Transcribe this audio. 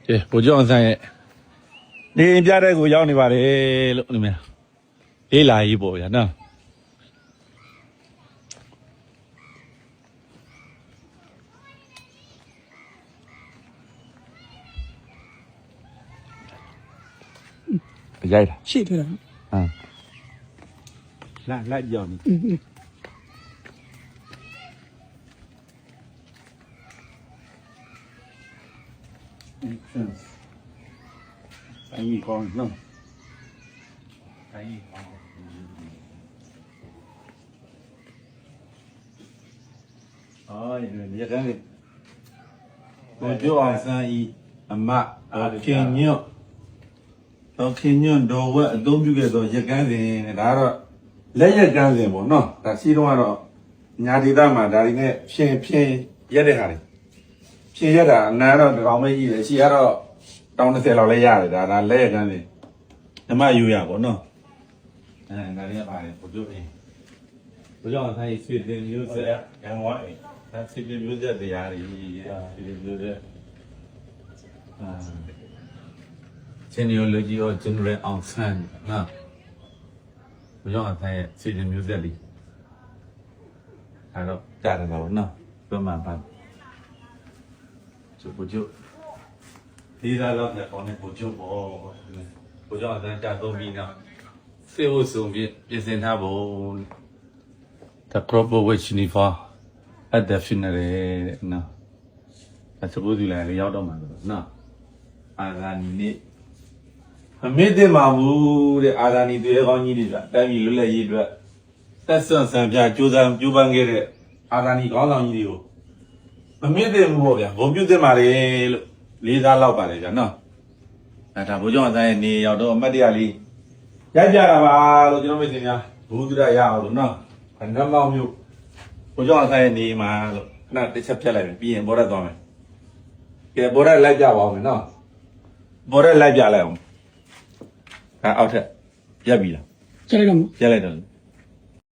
ကဲဗိုလ်ချုပ်အောင်ဆန်းရဲ့နေပြတဲ့ကိုရောက်နေပါတယ်လို့ဒီမှာလေးလာရေးပေါ့ဗျာနော်ရိုက်တာ ရှေ့ထွက်တာ လိုက်ပြောင်းနေအဲ့ဒီကောင်းနော်အဲ့ဒီကောင်းအော်ဒီရတဲ့ကိုပြောအောင်စမ်းဤအမခင်ညွတ်တော့ခင်ညွတ်တော့ဝက်အသုံးပြုခဲ့သောရကန်းစဉ်ဒါကတော့လက်ရကန်းစဉ်ပေါ့နော်ဒါစီးတော့ကတော့ညာဒေသမှာဒါတွေနဲ့ဖြင်းရက်တဲ့ဟာတွေဖြင်းရက်တာအနားတော့တောင်မဲကြီးတယ်ရှီကတော့တောင်30လောက်လဲရတယ်ဒါလက်ရကန်းစဉ်ဓမ္မယူရပေါ့နော်ဒါတွေကပါတယ်ဘုရားအင်းဘုရားအဆိုင်ဆွေတင်မျိုးဆက်ရန်ဝါအဲ့ဒါဆွေတင်မျိုးဆက်တရားတွေဆွေတင်မျိုးဆက်genealogy or general outline နော်ဘုရားအဆိုင်ဆွေတင်မျိုးဆက်လေးအဲ့တော့ကြားတယ်တော့နော်ပြမှန်ပါကျဘုရားဒီလာတော့ညကောင်းနေဘုရားဘောဘုရားအဆိုင်ကြားသုံးပြီးနော်စေဝဆုံးပြင်ဆင်ထားဖို့ the crop which unifor at the funeral နော်အစပုဒ်လာလေရောက်တော့မှာနော်အာဂာနီနေ့အမေတဲ့မှာဘူးတဲ့အာဂာနီတွေကောင်းကြီးတွေကတိုင်းပြည်လွတ်လပ်ရေးအတွက်သက်ဆွမ်းဆံပြကြိုးစားကြိုးပမ်းခဲ့တဲ့အာဂာနီကောင်းဆောင်ကြီးတွေကိုမမေ့တဲ့ဘူးပေါ့ဗျာဘုံပြုတ်တဲ့မှာလေလို့လေးစားလောက်ပါလေဗျာနော်ဒါဘိုးကျောင်းအဆိုင်နေရောက်တော့အမတ်တရားလေးရိုက်ပြတာပါလို့ကျွန်တော်မိတ်ဆွေများဘူးသူရရအောင်လို့နော်ခဏမောင်းမျိုးဘိုးကျောင်းအဆိုင်နေမှာလို့ခဏတစ်ချက်ဖြတ်လိုက်ပြီပြီးရင်ဘောရက်သွားမယ်ကဲဘောရက်လိုက်ပြပါအောင်မယ်နော်ဘောရက်လိုက်ပြလိုက်အောင်အောက်ထက်ရက်ပြီလားကျလိုက်တော့ရက်လိုက်တော့